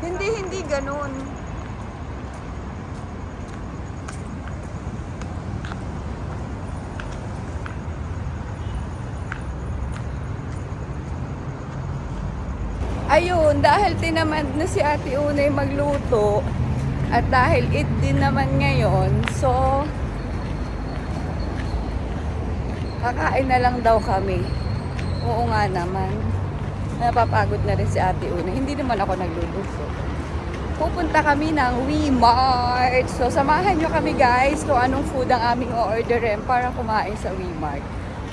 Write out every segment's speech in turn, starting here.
Hindi ganun. Ayun, dahil tinamad na si Ate Unay magluto at dahil it din naman ngayon, so kakain na lang daw kami. Oo nga naman. Napapagod na rin si Ate Unay. Hindi naman ako nagluluto. Pupunta kami ng WeMart. So samahan nyo kami guys kung anong food ang aming o-orderin para kumain sa WeMart.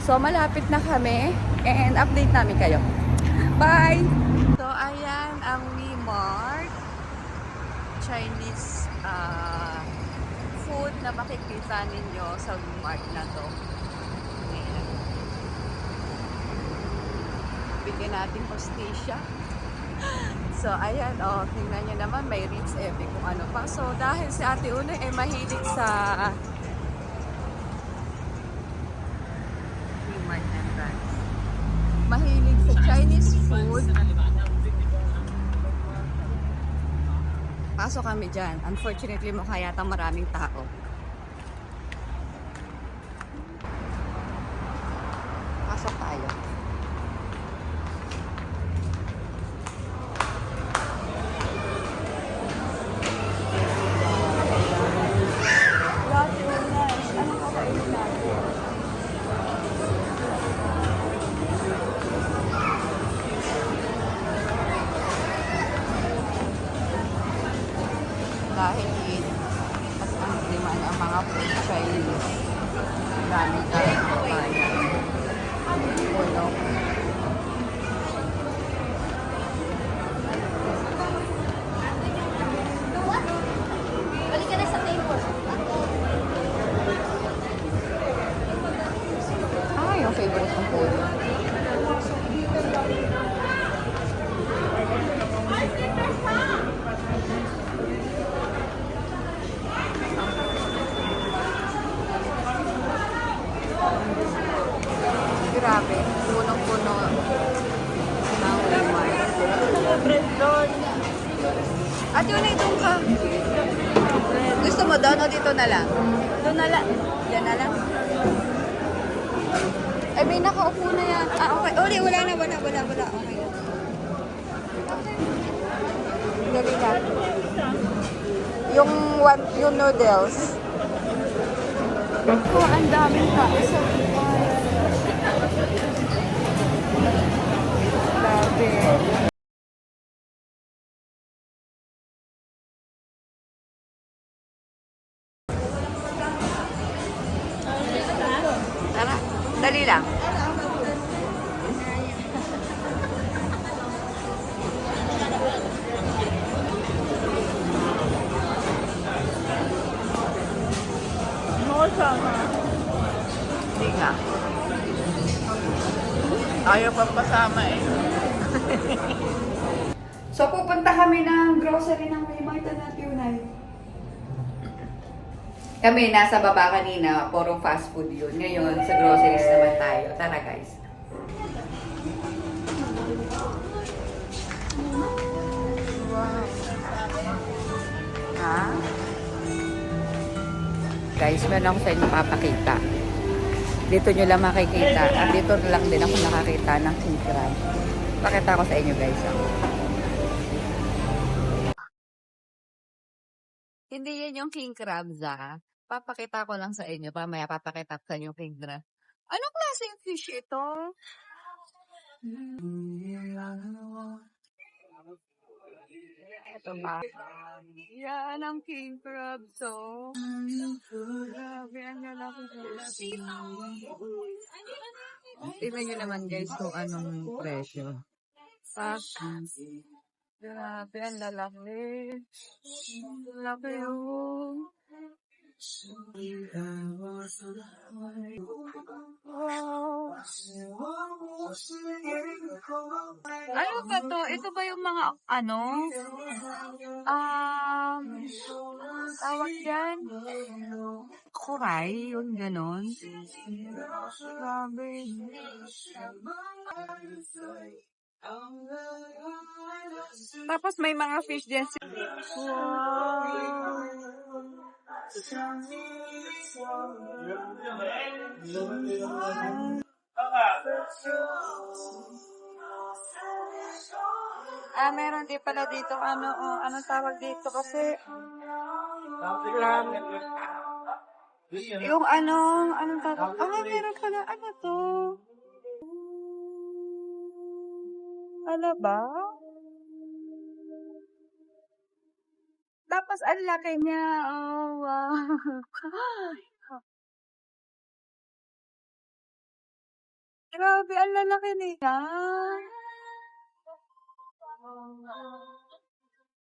So malapit na kami and update namin kayo. Bye! So, ayan ang WeMart. Chinese food na makikita ninyo sa WeMart na to. Ayan. Bigyan natin hostisya. So, ayan, oh, tingnan nyo naman, may Ritz Epic kung ano pa. So, dahil si Ate Una ay mahilig sa WeMart entrance. Mahilig sa Chinese food. Pasok kami dyan. Unfortunately, mukha yata maraming tao. Pasok tayo. Dahil Eid at ang demand ang mga food Chinese. Maraming kabayan. Puno. Balik ka na sa table. Ah, yung favorite kong food. Grabe, punong-puno ng WeMart. Ate, wala itong ka. Gusto mo doon o dito na lang? Doon na lang. Yan na lang. Ay, may nakaupo na yan. Ah, okay. Uli, wala na. Okay na. Dali na. Yung noodles. Oh, ang daming tao sa WeMart. Grabe. Tara, dali lang. Hindi nga. Ayaw pang pasama eh. So, pupunta kami ng grocery ng WeMart na Tunay. Kami, nasa baba kanina, puro fast food yun. Ngayon, sa groceries naman tayo. Tara guys. Wow. Ha? Guys, meron ako sa inyo papakita. Dito nyo lang makikita. At dito lang din ako nakakita ng king crab. Pakita ko sa inyo guys. Hindi yan yung king crabs ah. Papakita ko lang sa inyo. Pamaya papakita ko sa inyo yung king crab. Anong klaseng fish ito? Ito ba? Yan ang king crab. So, grabe ang lalaki. Tingnan nyo naman guys kung anong presyo. Grabe ang lalaki. Lalaki oh. Wow. Ano ba to? Ito ba yung mga ano? Tawag yan? Kuray, yun ganon. Grabe. Tapos may mga fish din. Wow! Meron din pala dito, anong tawag dito kasi, yung anong tawag, meron pala, ano to? Ano ba? Tapos, ang laki niya, oh, wow. Grabe, ang lalaki niya.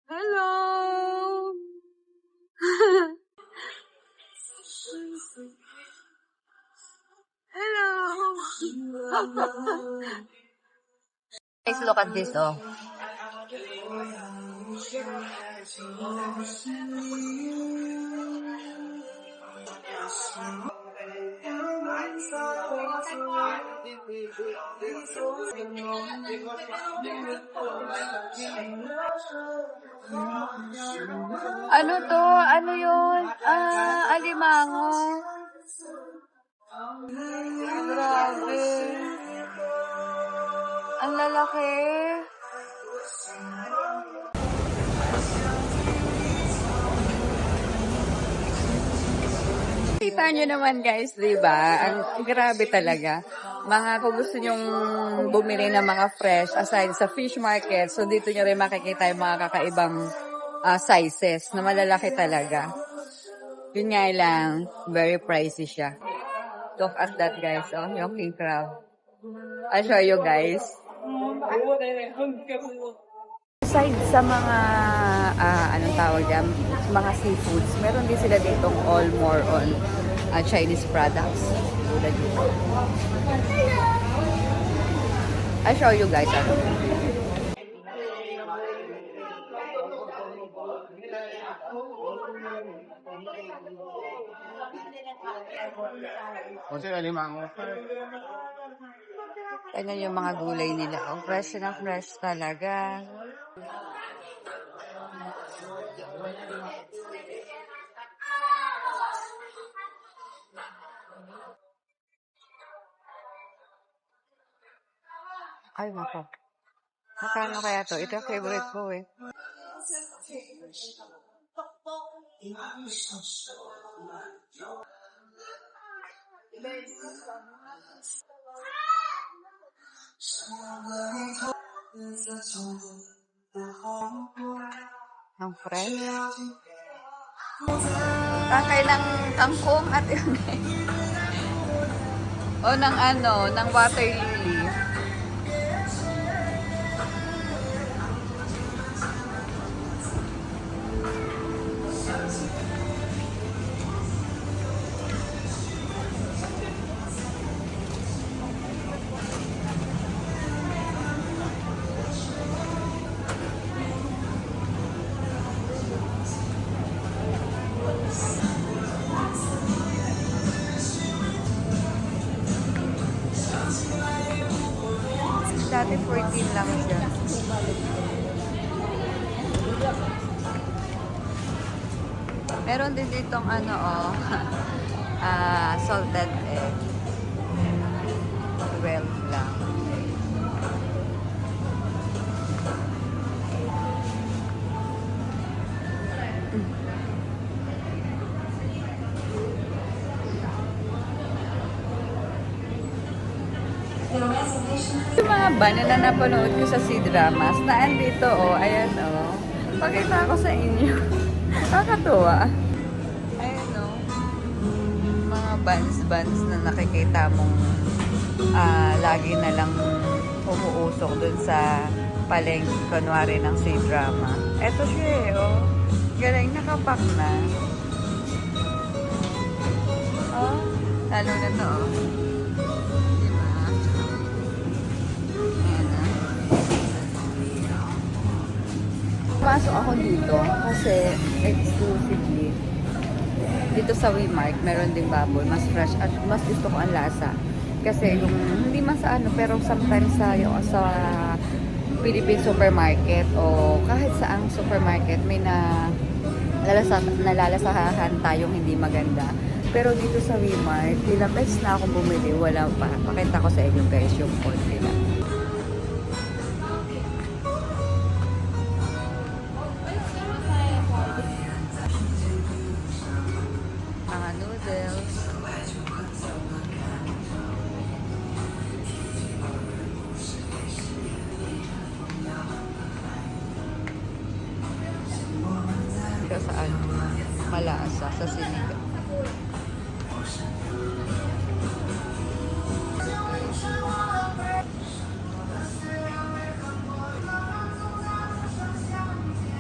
Hello! Hello! Guys, look at this, oh. Ano to? Ano yun? Alimango. Grabe. Ang lalaki. Kita nyo naman guys, di ba? Ang grabe talaga. Mga kung gusto nyong bumili ng mga fresh aside sa fish market, so dito nyo rin makikita yung mga kakaibang sizes na malalaki talaga. Yun nga lang, very pricey siya. Look at that guys, oh, yung king crab. I'll show you guys. Aside sa mga, anong tawag dyan, mga seafoods, meron din sila ditong all more on Chinese products. Tulad dito. I'll show you guys. Kasi alimango. Tignan yung mga gulay nila. Oh, fresh na fresh talaga. Ay, nako. Makano kaya to? Ito yung favorite ko eh. Ang fresh. Kakay ng kangkong at yun eh. O ng water lily. Dati 14 lang siya. Meron din ditong salted egg. 12 lang. Yung mga bana na napanood ko sa C-dramas na andito, oh, ayan, oh. Pakita ko sa inyo. Nakakatuwa. Ayan, oh. Mga buns na nakikita mong lagi na lang umuusok dun sa palengke, kunwari ng C-drama. Eto siya, eh, oh. Galing, nakapak na. Oh, lalo na to, oh. Pasok ako dito kasi exclusively dito sa Wemark meron ding baboy, mas fresh at mas gusto ko ang lasa kasi yung hindi man sa pero sometimes sa Philippine supermarket o kahit saang supermarket, may nalalasahan tayong hindi maganda. Pero dito sa Weimart, ilang beses na akong bumili, wala pa. Pakita ko sa inyo guys yung phone nila. Mga noodles. Ito saan? Malasa sa sinigang.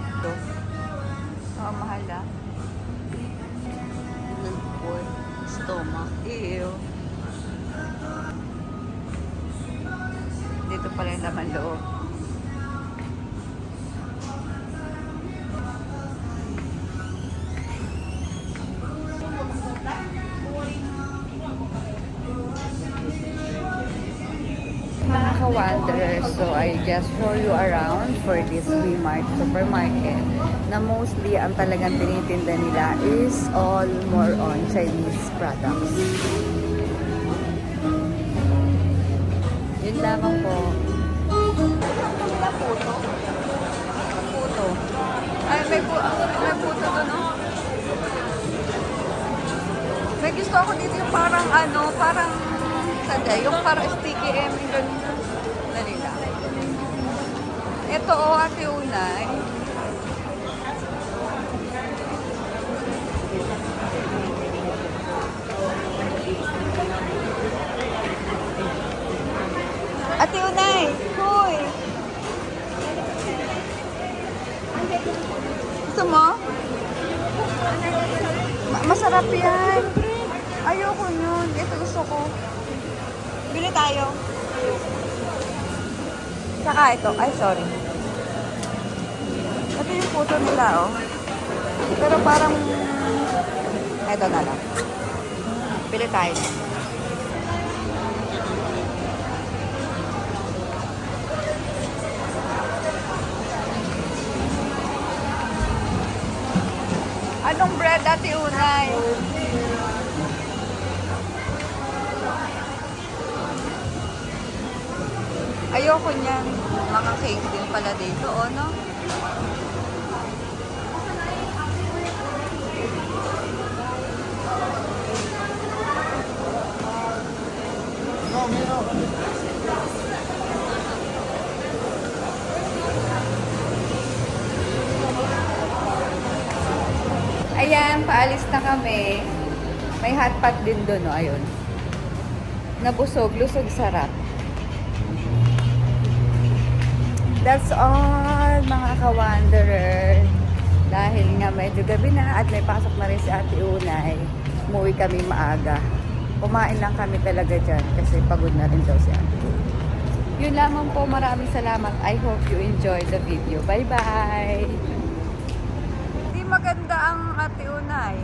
Ito. Mahal ah. Lagpon. Stomach. Ew. Dito pala yung laman loob. Mga ka-wanderers, so I just show you around for this Weimart supermarket na mostly ang talagang tinitinda nila is all more on Chinese products. Yun lamang po. Puto. Ay, may puto doon, no? May gusto ako dito yung parang parang yung parang sticky M, yung ganun na nila. Ito Ate Unay. Ate Unay, hoy! Gusto mo? Masarap yan. Ayoko yun. Ito gusto ko. Bili tayo. Saka ito. Ay, sorry. Ito yung puto nila, oh. Pero parang... Ito na lang. Bili tayo. Anong bread, Ate Unay? Ayoko niyan. Mga cake din pala dito, oh, no? Ayan, paalis na kami. May hotpot din doon, no? Ayun. Nabusog, lusog, sarap. That's all, mga ka-wanderer. Dahil nga medyo gabi na at may pasok na rin si Ate Unay, umuwi kami maaga. Kumain lang kami talaga dyan kasi pagod na rin daw si Ate Unay. Yun lamang po, maraming salamat. I hope you enjoyed the video. Bye-bye! Hindi maganda ang Ate Unay.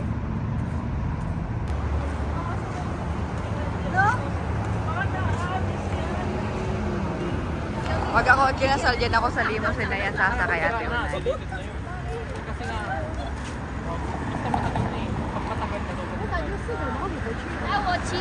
No? Wag ako kinasal dyan ako sa limousine na yan sasakay Ate Unay. Ah, 我骑